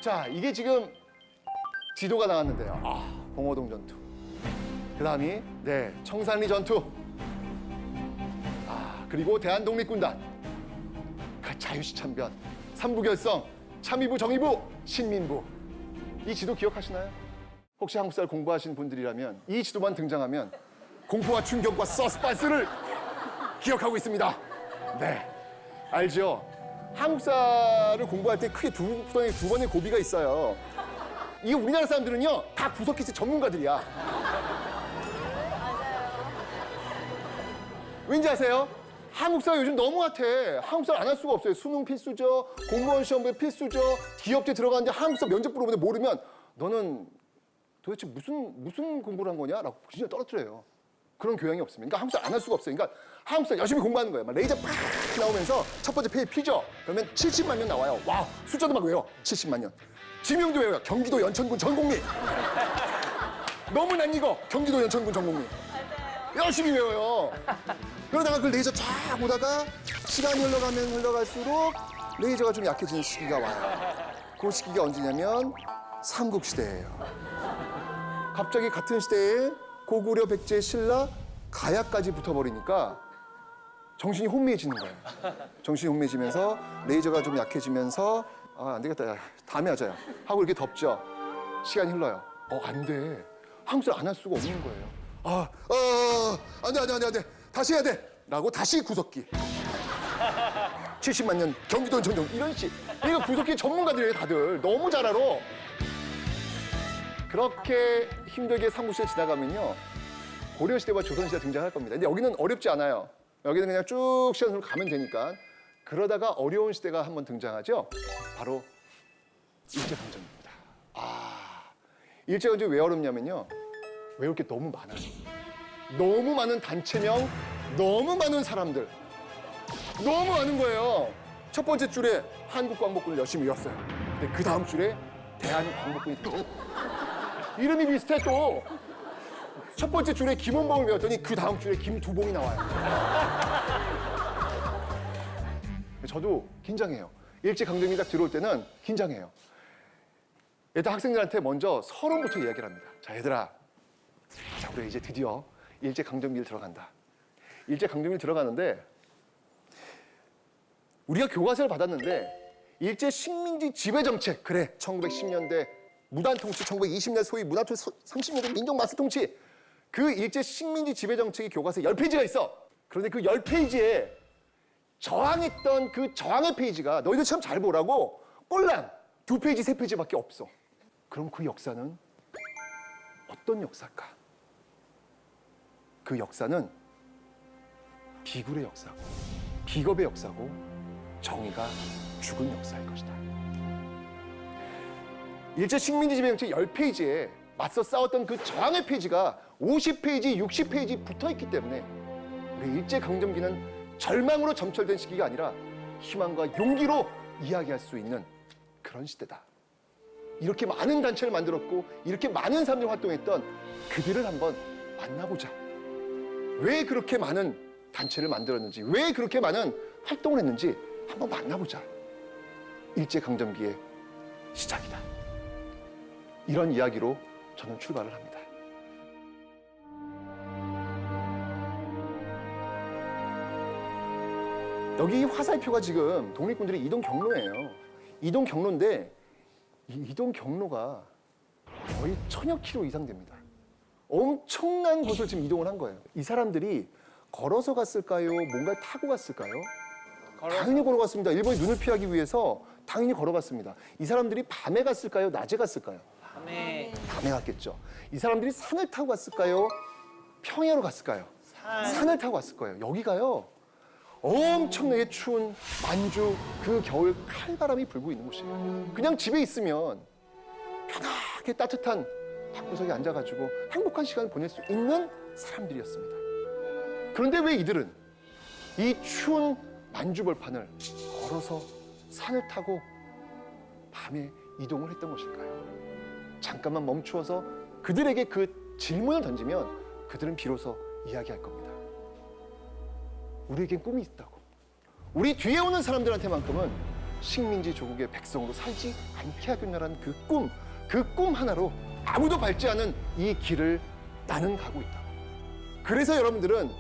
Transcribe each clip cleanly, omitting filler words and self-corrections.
자, 이게 지금 지도가 나왔는데요. 봉오동 전투. 그 다음이 청산리 전투. 그리고 대한독립군단. 자유시 참변. 삼부결성. 참의부, 정의부, 신민부. 이 지도 기억하시나요? 혹시 한국사를 공부하신 분들이라면 이 지도만 등장하면 공포와 충격과 서스펜스를 기억하고 있습니다. 네, 알죠? 한국사를 공부할 때 크게 두 번의 고비가 있어요. 이게 우리나라 사람들은요, 다 구석기세 전문가들이야. 왠지 아세요? 한국사가 요즘 너무 핫해. 한국사를 안 할 수가 없어요. 수능 필수죠, 공무원 시험에 필수죠, 기업체 들어가는데 한국사 면접 물어보는데 모르면 너는 도대체 무슨 공부를 한 거냐? 라고 진짜 떨어뜨려요. 그런 교양이 없습니다. 그러니까 한국사 안 할 수가 없어요. 그러니까 한국사 열심히 공부하는 거예요. 막 레이저 팍 나오면서 첫 번째 페이지 피죠. 그러면 70만 년 나와요. 와, 숫자도 막 외워. 70만 년. 지명도 외워요. 경기도 연천군 전공리. 너무 난 이거. 경기도 연천군 전공리. 열심히 외워요. 그러다가 그 레이저 쫙 보다가 시간이 흘러갈수록 레이저가 좀 약해지는 시기가 와요. 그 시기가 언제냐면 삼국시대예요. 갑자기 같은 시대에 고구려, 백제, 신라, 가야까지 붙어버리니까 정신이 혼미해지는 거예요. 정신이 혼미해지면서 레이저가 좀 약해지면서 안 되겠다, 야, 다음에 하자요 하고 이렇게 덮죠. 시간이 흘러요. 안 돼. 한국사를 안 할 수가 없는 거예요. 안 돼. 다시 해야 돼. 라고 다시 구석기. 70만 년 경기도 전종 이런 식. 이거 구석기 전문가들이에요, 다들. 너무 잘 알아. 그렇게 힘들게 삼국시대 지나가면요, 고려시대와 조선시대가 등장할 겁니다. 근데 여기는 어렵지 않아요. 여기는 그냥 쭉 시간으로 가면 되니까. 그러다가 어려운 시대가 한번 등장하죠. 바로 일제강점기입니다. 일제강점기 왜 어렵냐면요, 외울 게 너무 많아요. 너무 많은 단체명, 너무 많은 사람들, 너무 많은 거예요. 첫 번째 줄에 한국광복군을 열심히 외웠어요. 근데 그 다음 줄에 대한광복군이 들어요. 이름이 비슷해 또. 첫 번째 줄에 김원봉을 외웠더니 그 다음 줄에 김두봉이 나와요. 저도 긴장해요. 일제강점기 딱 들어올 때는 긴장해요. 일단 학생들한테 먼저 서론부터 이야기를 합니다. 자, 얘들아. 자, 우리 이제 드디어 일제강점기를 들어간다. 일제강점기를 들어가는데 우리가 교과서를 받았는데 일제 식민지 지배정책, 그래, 1910년대 무단통치, 1920년 소위 무단통치, 30년대 민족마스통치, 그 일제 식민지 지배정책이 교과서에 10페이지가 있어. 그런데 그 10페이지에 저항했던 그 저항의 페이지가 너희들 참 잘 보라고 꼴랑 2페이지, 3페이지밖에 없어. 그럼 그 역사는 어떤 역사일까? 그 역사는 비굴의 역사고, 비겁의 역사고, 정의가 죽은 역사일 것이다. 일제 식민지 지배정책 10페이지에 맞서 싸웠던 그 저항의 페이지가 50페이지, 60페이지 붙어있기 때문에 우리 일제강점기는 절망으로 점철된 시기가 아니라 희망과 용기로 이야기할 수 있는 그런 시대다. 이렇게 많은 단체를 만들었고 이렇게 많은 사람들이 활동했던 그들을 한번 만나보자. 왜 그렇게 많은 단체를 만들었는지, 왜 그렇게 많은 활동을 했는지 한번 만나보자. 일제강점기의 시작이다. 이런 이야기로 저는 출발을 합니다. 여기 화살표가 지금 독립군들의 이동 경로예요. 이동 경로인데 이 이동 경로가 거의 1000여 킬로 이상 됩니다. 엄청난 곳을 지금 이동을 한 거예요. 이 사람들이 걸어서 갔을까요? 뭔가를 타고 갔을까요? 당연히 걸어갔습니다. 일본이 눈을 피하기 위해서 당연히 걸어갔습니다. 이 사람들이 밤에 갔을까요? 낮에 갔을까요? 밤에 갔겠죠. 이 사람들이 산을 타고 갔을까요? 평야로 갔을까요? 산을 타고 갔을 거예요. 여기가요, 엄청나게 추운 만주 그 겨울 칼바람이 불고 있는 곳이에요. 그냥 집에 있으면 편하게 따뜻한 방구석에 앉아가지고 행복한 시간을 보낼 수 있는 사람들이었습니다. 그런데 왜 이들은 이 추운 만주벌판을 걸어서 산을 타고 밤에 이동을 했던 것일까요? 잠깐만 멈추어서 그들에게 그 질문을 던지면 그들은 비로소 이야기할 겁니다. 우리에겐 꿈이 있다고. 우리 뒤에 오는 사람들한테만큼은 식민지 조국의 백성으로 살지 않게 하겠노라는 그 꿈 하나로 아무도 밟지 않은 이 길을 나는 가고 있다. 그래서 여러분들은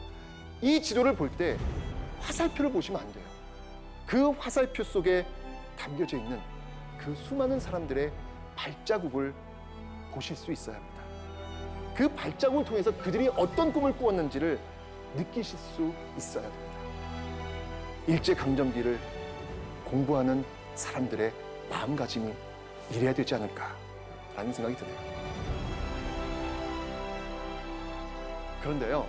이 지도를 볼 때 화살표를 보시면 안 돼요. 그 화살표 속에 담겨져 있는 그 수많은 사람들의 발자국을 보실 수 있어야 합니다. 그 발자국을 통해서 그들이 어떤 꿈을 꾸었는지를 느끼실 수 있어야 됩니다. 일제강점기를 공부하는 사람들의 마음가짐이 이래야 되지 않을까라는 생각이 드네요. 그런데요,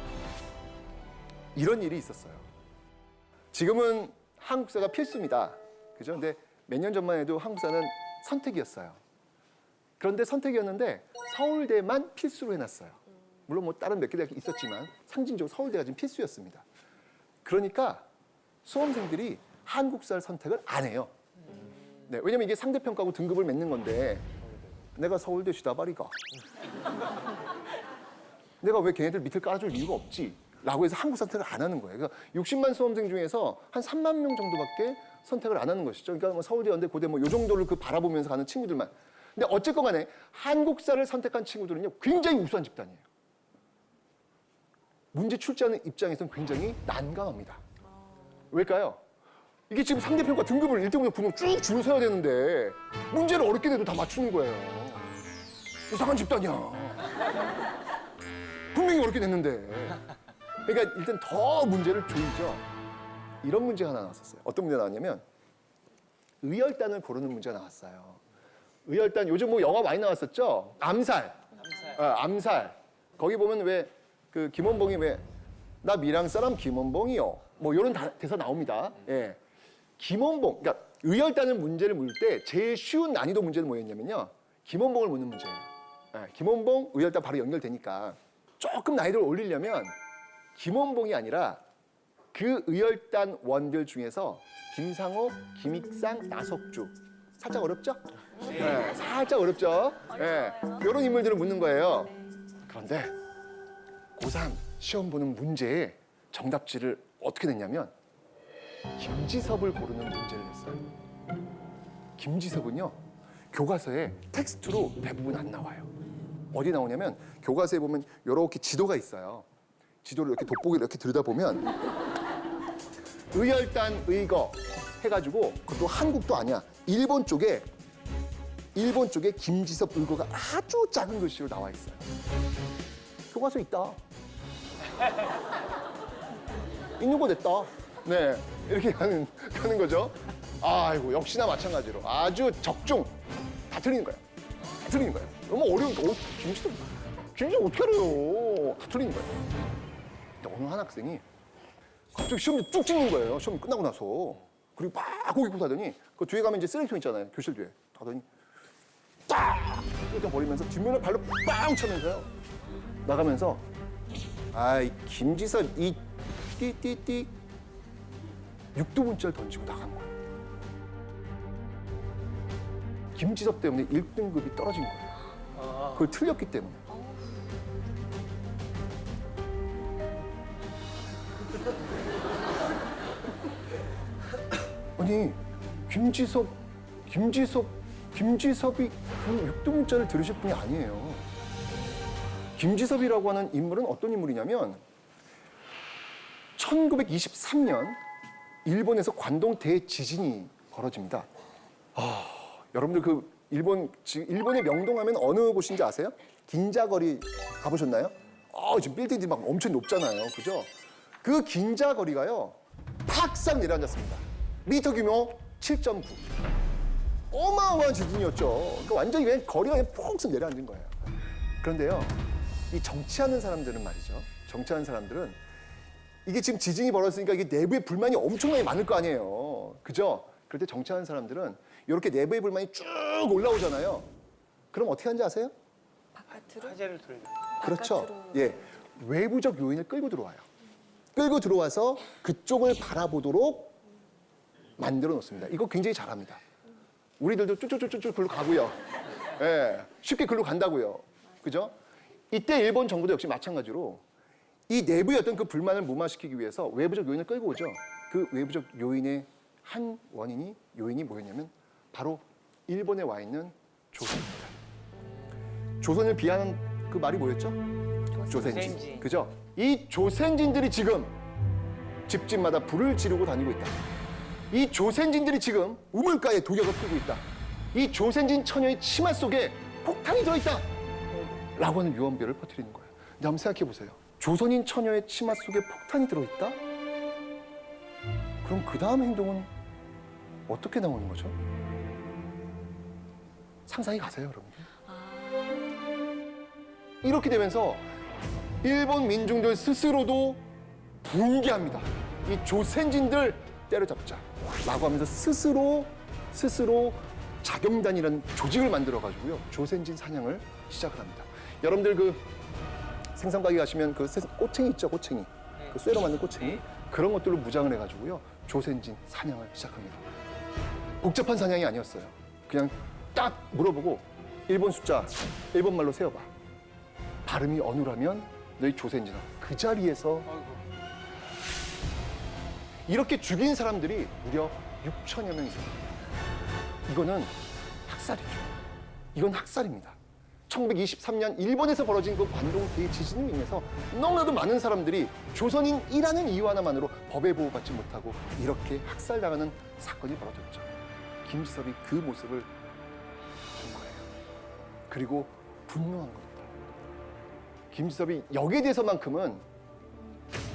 이런 일이 있었어요. 지금은 한국사가 필수입니다. 그죠? 근데 몇 년 전만 해도 한국사는 선택이었어요. 그런데 선택이었는데 서울대만 필수로 해놨어요. 물론 뭐 다른 몇 개 대학이 있었지만 상징적으로 서울대가 지금 필수였습니다. 그러니까 수험생들이 한국사를 선택을 안 해요. 네, 왜냐면 이게 상대평가하고 등급을 맺는 건데 내가 서울대 시다바리가 내가 왜 걔네들 밑을 깔아줄 이유가 없지? 라고 해서 한국 선택을 안 하는 거예요. 그러니까 60만 수험생 중에서 한 3만 명 정도밖에 선택을 안 하는 것이죠. 그러니까 뭐 서울대, 연대, 고대 뭐 요 정도를 그 바라보면서 가는 친구들만. 근데 어쨌건 간에 한국사를 선택한 친구들은요, 굉장히 우수한 집단이에요. 문제 출제하는 입장에서는 굉장히 난감합니다. 왜일까요? 이게 지금 상대평가 등급을 1등부터 9등 쭉 줄을 서야 되는데 문제를 어렵게 내도 다 맞추는 거예요. 이상한 집단이야. 분명히 어렵게 냈는데. 그러니까 일단 더 문제를 조이죠. 이런 문제가 하나 나왔었어요. 어떤 문제가 나왔냐면 의열단을 고르는 문제가 나왔어요. 의열단 요즘 뭐 영화 많이 나왔었죠? 암살. 암살. 거기 보면 왜 그 김원봉이 왜 나 밀양 사람 김원봉이요. 뭐 이런 대사 나옵니다. 예. 김원봉. 그러니까 의열단을 문제를 물 때 제일 쉬운 난이도 문제는 뭐였냐면요. 김원봉을 묻는 문제예요. 예. 김원봉 의열단 바로 연결되니까 조금 난이도를 올리려면 김원봉이 아니라 그 의열단 원들 중에서 김상호, 김익상, 나석주. 살짝 어렵죠? 네, 살짝 어렵죠? 네, 이런 인물들을 묻는 거예요. 그런데 고3 시험 보는 문제에 정답지를 어떻게 냈냐면 김지섭을 고르는 문제를 냈어요. 김지섭은요, 교과서에 텍스트로 대부분 안 나와요. 어디 나오냐면 교과서에 보면 이렇게 지도가 있어요. 지도를 이렇게 돋보기를 이렇게 들여다보면 의열단 의거 해가지고 그것도 한국도 아니야. 일본 쪽에 김지섭 의거가 아주 작은 글씨로 나와 있어요. 교과서 있다. 있는 거 냈다. 네, 이렇게 가는 거죠. 아이고, 역시나 마찬가지로 아주 적중. 다 틀리는 거야. 다 틀리는 거야. 너무 어려우니까 김지섭 어떻게 알아요? 다 틀리는 거야. 근데 어느 한 학생이 갑자기 시험지 쭉 찍는 거예요. 시험 끝나고 나서. 그리고 막 고개 굽고 하더니 그 뒤에 가면 이제 쓰레기통 있잖아요. 교실 뒤에. 하더니 딱! 쓰레기통 버리면서 뒷면을 발로 빵 차면서요. 나가면서 아이 김지섭 이 띠띠띠 육두문자를 던지고 나간 거예요. 김지섭 때문에 1등급이 떨어진 거예요. 그걸 틀렸기 때문에. 아니 김지섭이 그 육두문자를 들으실 분이 아니에요. 김지섭이라고 하는 인물은 어떤 인물이냐면 1923년 일본에서 관동 대지진이 벌어집니다. 여러분들 그 일본의 명동하면 어느 곳인지 아세요? 긴자거리 가보셨나요? 지금 빌딩들이 막 엄청 높잖아요. 그죠? 그 긴자거리가요. 팍싹 내려앉았습니다. 리터 규모 7.9. 어마어마한 지진이었죠. 그러니까 완전히 그냥 거리가 그냥 폭 내려앉은 거예요. 그런데요, 이 정치하는 사람들은 말이죠. 정치하는 사람들은 이게 지금 지진이 벌어졌으니까 이게 내부에 불만이 엄청나게 많을 거 아니에요. 그죠? 그럴 때 정치하는 사람들은 이렇게 내부의 불만이 쭉 올라오잖아요. 그럼 어떻게 하는지 아세요? 바깥으로? 화제를 돌려. 그렇죠. 바깥으로. 예, 외부적 요인을 끌고 들어와요. 끌고 들어와서 그쪽을 바라보도록 만들어 놓습니다. 이거 굉장히 잘합니다. 우리들도 쭈쭈쭈쭈 글로 가고요. 예, 쉽게 글로 간다고요. 그죠? 이때 일본 정부도 역시 마찬가지로 이 내부의 어떤 그 불만을 무마시키기 위해서 외부적 요인을 끌고 오죠. 그 외부적 요인의 한 원인이 요인이 뭐였냐면 바로 일본에 와 있는 조선입니다. 조선을 비하는 그 말이 뭐였죠? 조센진. 그죠? 이 조센진들이 지금 집집마다 불을 지르고 다니고 있다. 이 조센진들이 지금 우물가에 독약을 풀고 있다. 이 조센진 처녀의 치마 속에 폭탄이 들어있다. 라고 하는 유언비어를 퍼뜨리는 거예요. 근데 한번 생각해 보세요. 조선인 처녀의 치마 속에 폭탄이 들어있다? 그럼 그 다음 행동은 어떻게 나오는 거죠? 상상이 가세요, 여러분. 이렇게 되면서 일본 민중들 스스로도 붕괴합니다. 이 조센진들 때려잡자라고 하면서 스스로 자경단이라는 조직을 만들어가지고요. 조센진 사냥을 시작을 합니다. 여러분들 그 생선가게 가시면 그 꼬챙이 있죠, 꼬챙이. 그 쇠로 만든 꼬챙이. 그런 것들로 무장을 해가지고요. 조센진 사냥을 시작합니다. 복잡한 사냥이 아니었어요. 그냥 딱 물어보고 일본 숫자, 일본 말로 세어봐. 발음이 어눌하면 너희 조센진아. 그 자리에서 이렇게 죽인 사람들이 무려 6천여 명이 있습니다. 이거는 학살이죠. 이건 학살입니다. 1923년 일본에서 벌어진 그 관동 대지진으로 인해서 너무나도 많은 사람들이 조선인이라는 이유 하나만으로 법에 보호받지 못하고 이렇게 학살당하는 사건이 벌어졌죠. 김지섭이 그 모습을 본 거예요. 그리고 분노한 겁니다. 김지섭이 여기에 대해서만큼은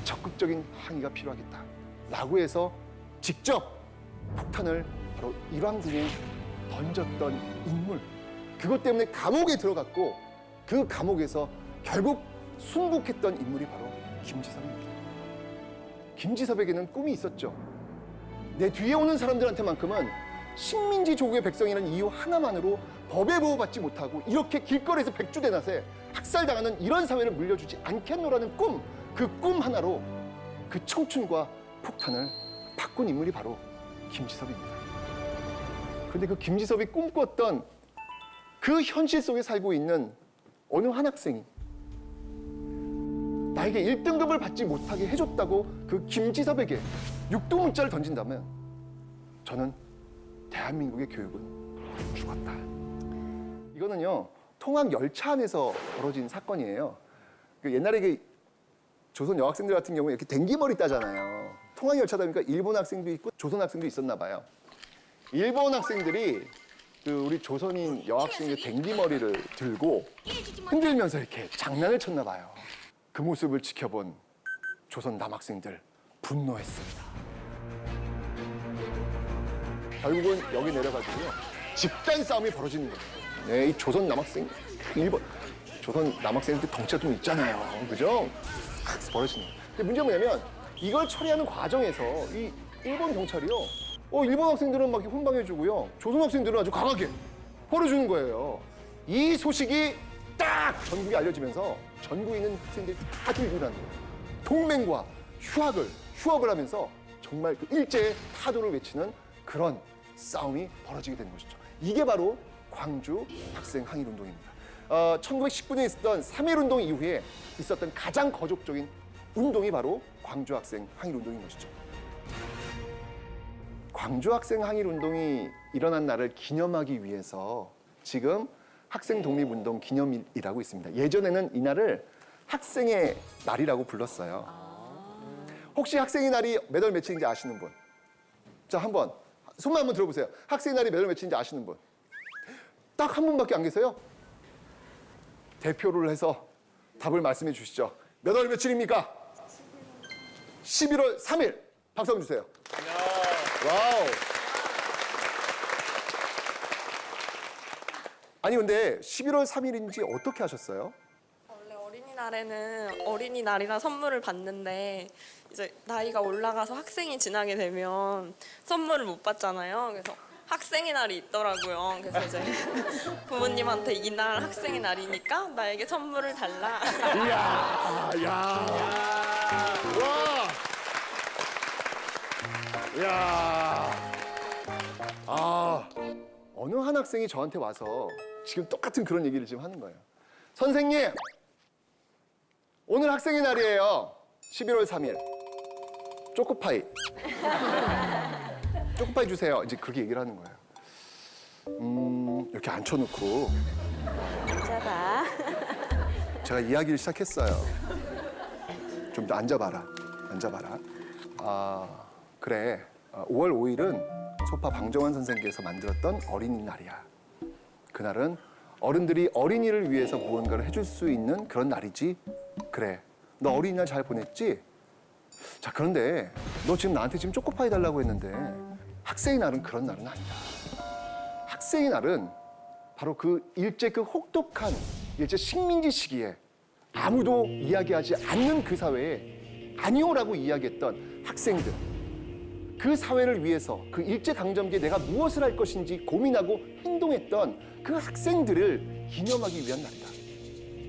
적극적인 항의가 필요하겠다. 라고 해서 직접 폭탄을 바로 일왕궁에 던졌던 인물. 그것 때문에 감옥에 들어갔고 그 감옥에서 결국 순국했던 인물이 바로 김지섭입니다. 김지섭에게는 꿈이 있었죠. 내 뒤에 오는 사람들한테만큼은 식민지 조국의 백성이라는 이유 하나만으로 법에 보호받지 못하고 이렇게 길거리에서 백주대낮에 학살당하는 이런 사회를 물려주지 않겠노라는 꿈, 그 꿈 하나로 그 청춘과 폭탄을 바꾼 인물이 바로 김지섭입니다. 그런데 그 김지섭이 꿈꿨던 그 현실 속에 살고 있는 어느 한 학생이 나에게 1등급을 받지 못하게 해줬다고 그 김지섭에게 육두문자를 던진다면 저는 대한민국의 교육은 죽었다. 이거는요, 통학 열차 안에서 벌어진 사건이에요. 옛날에 그 조선 여학생들 같은 경우에 이렇게 댕기머리 따잖아요. 통학 열차다 보니까 일본 학생도 있고 조선 학생도 있었나 봐요. 일본 학생들이 그 우리 조선인 여학생의 댕기머리를 들고 흔들면서 이렇게 장난을 쳤나 봐요. 그 모습을 지켜본 조선 남학생들 분노했습니다. 결국은 여기 내려가지고요, 집단 싸움이 벌어지는 거예요. 네, 이 조선 남학생, 조선 남학생들 덩치가 좀 있잖아요, 그죠? 벌어지는 거예요. 근데 문제가 뭐냐면 이걸 처리하는 과정에서 이 일본 경찰이요, 일본 학생들은 막 훈방해주고요, 조선 학생들은 아주 강하게 벌어주는 거예요. 이 소식이 딱 전국에 알려지면서 전국에 있는 학생들이 다 들고 일어나는 거예요. 동맹과 휴학을 하면서 정말 그 일제의 타도를 외치는 그런 싸움이 벌어지게 되는 것이죠. 이게 바로 광주 학생 항일운동입니다. 1919년에 있었던 3.1운동 이후에 있었던 가장 거족적인 운동이 바로 광주 학생 항일운동인 것이죠. 광주 학생 항일운동이 일어난 날을 기념하기 위해서 지금 학생 독립운동 기념일이라고 있습니다. 예전에는 이 날을 학생의 날이라고 불렀어요. 혹시 학생의 날이 몇 월 며칠인지 아시는 분? 자, 한번 손만 한번 들어보세요. 학생의 날이 몇 월 며칠인지 아시는 분? 딱 한 분밖에 안 계세요? 대표를 해서 답을 말씀해 주시죠. 몇 월 며칠입니까? 11월 3일. 박수 한번 주세요. 와우. 아니 근데 11월 3일인지 어떻게 하셨어요? 원래 어린이날에는 어린이날이라 선물을 받는데 이제 나이가 올라가서 학생이 지나게 되면 선물을 못 받잖아요. 그래서 학생의 날이 있더라고요. 그래서 이제 부모님한테 이날 학생의 날이니까 나에게 선물을 달라. 이야, 와, 이야, 어느 한 학생이 저한테 와서 지금 똑같은 그런 얘기를 지금 하는 거예요. 선생님, 오늘 학생의 날이에요. 11월 3일. 초코파이. 초코파이 주세요. 이제 그렇게 얘기를 하는 거예요. 이렇게 앉혀놓고 앉아봐. 제가 이야기를 시작했어요. 좀 더 앉아봐라. 앉아봐라. 그래. 5월 5일은 소파 방정환 선생님께서 만들었던 어린이날이야. 그날은 어른들이 어린이를 위해서 무언가를 해줄 수 있는 그런 날이지. 그래. 너 어린이날 잘 보냈지? 자, 그런데 너 지금 나한테 지금 초코파이 달라고 했는데 학생의 날은 그런 날은 아니다. 학생의 날은 바로 그 일제 그 혹독한 일제 식민지 시기에 아무도 이야기하지 않는 그 사회에 아니오라고 이야기했던 학생들, 그 사회를 위해서 그 일제 강점기에 내가 무엇을 할 것인지 고민하고 행동했던 그 학생들을 기념하기 위한 날이다.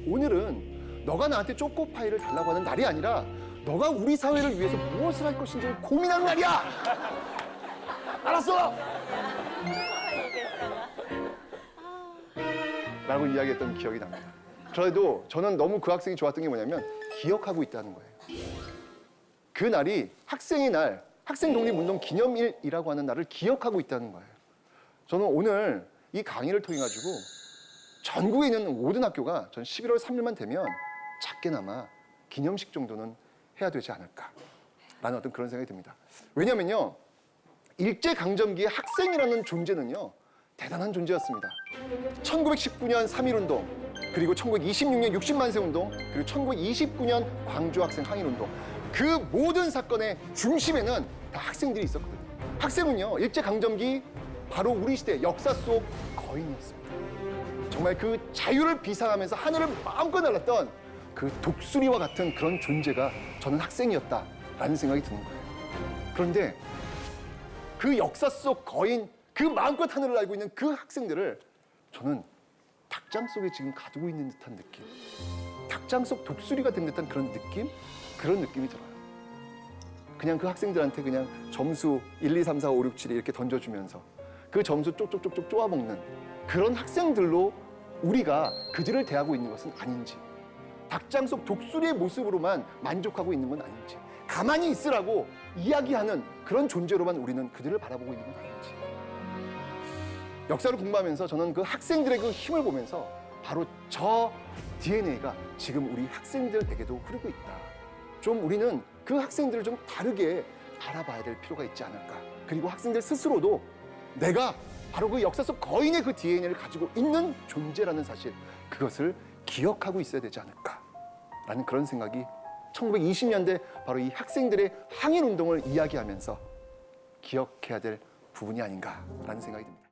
오늘은 너가 나한테 초코파이를 달라고 하는 날이 아니라 너가 우리 사회를 위해서 무엇을 할 것인지를 고민하는 날이야. 알았어? 라고 이야기했던 기억이 납니다. 그래도 저는 너무 그 학생이 좋았던 게 뭐냐면 기억하고 있다는 거예요. 그 날이 학생의 날, 학생독립운동 기념일이라고 하는 날을 기억하고 있다는 거예요. 저는 오늘 이 강의를 통해 가지고 전국에 있는 모든 학교가 전 11월 3일만 되면 작게나마 기념식 정도는 해야 되지 않을까라는 어떤 그런 생각이 듭니다. 왜냐면요, 일제강점기의 학생이라는 존재는요, 대단한 존재였습니다. 1919년 3.1운동, 그리고 1926년 60만세 운동, 그리고 1929년 광주 학생 항일운동, 그 모든 사건의 중심에는 다 학생들이 있었거든요. 학생은요, 일제강점기 바로 우리 시대 역사 속 거인이었습니다. 정말 그 자유를 비상하면서 하늘을 마음껏 날랐던 그 독수리와 같은 그런 존재가 저는 학생이었다라는 생각이 드는 거예요. 그런데 그 역사 속 거인, 그 마음껏 하늘을 날고 있는 그 학생들을 저는 닭장 속에 지금 가두고 있는 듯한 느낌, 닭장 속 독수리가 된 듯한 그런 느낌? 그런 느낌이 들어요. 그냥 그 학생들한테 그냥 점수 1, 2, 3, 4, 5, 6, 7 이렇게 던져주면서 그 점수 쪽쪽쪽쪽 쪼아먹는 그런 학생들로 우리가 그들을 대하고 있는 것은 아닌지, 닭장 속 독수리의 모습으로만 만족하고 있는 건 아닌지, 가만히 있으라고 이야기하는 그런 존재로만 우리는 그들을 바라보고 있는 건 아닌지. 역사를 공부하면서 저는 그 학생들의 그 힘을 보면서 바로 저 DNA가 지금 우리 학생들에게도 흐르고 있다. 좀 우리는 그 학생들을 좀 다르게 알아봐야 될 필요가 있지 않을까. 그리고 학생들 스스로도 내가 바로 그 역사 속 거인의 그 DNA를 가지고 있는 존재라는 사실, 그것을 기억하고 있어야 되지 않을까라는 그런 생각이 1920년대 바로 이 학생들의 항일운동을 이야기하면서 기억해야 될 부분이 아닌가라는 생각이 듭니다.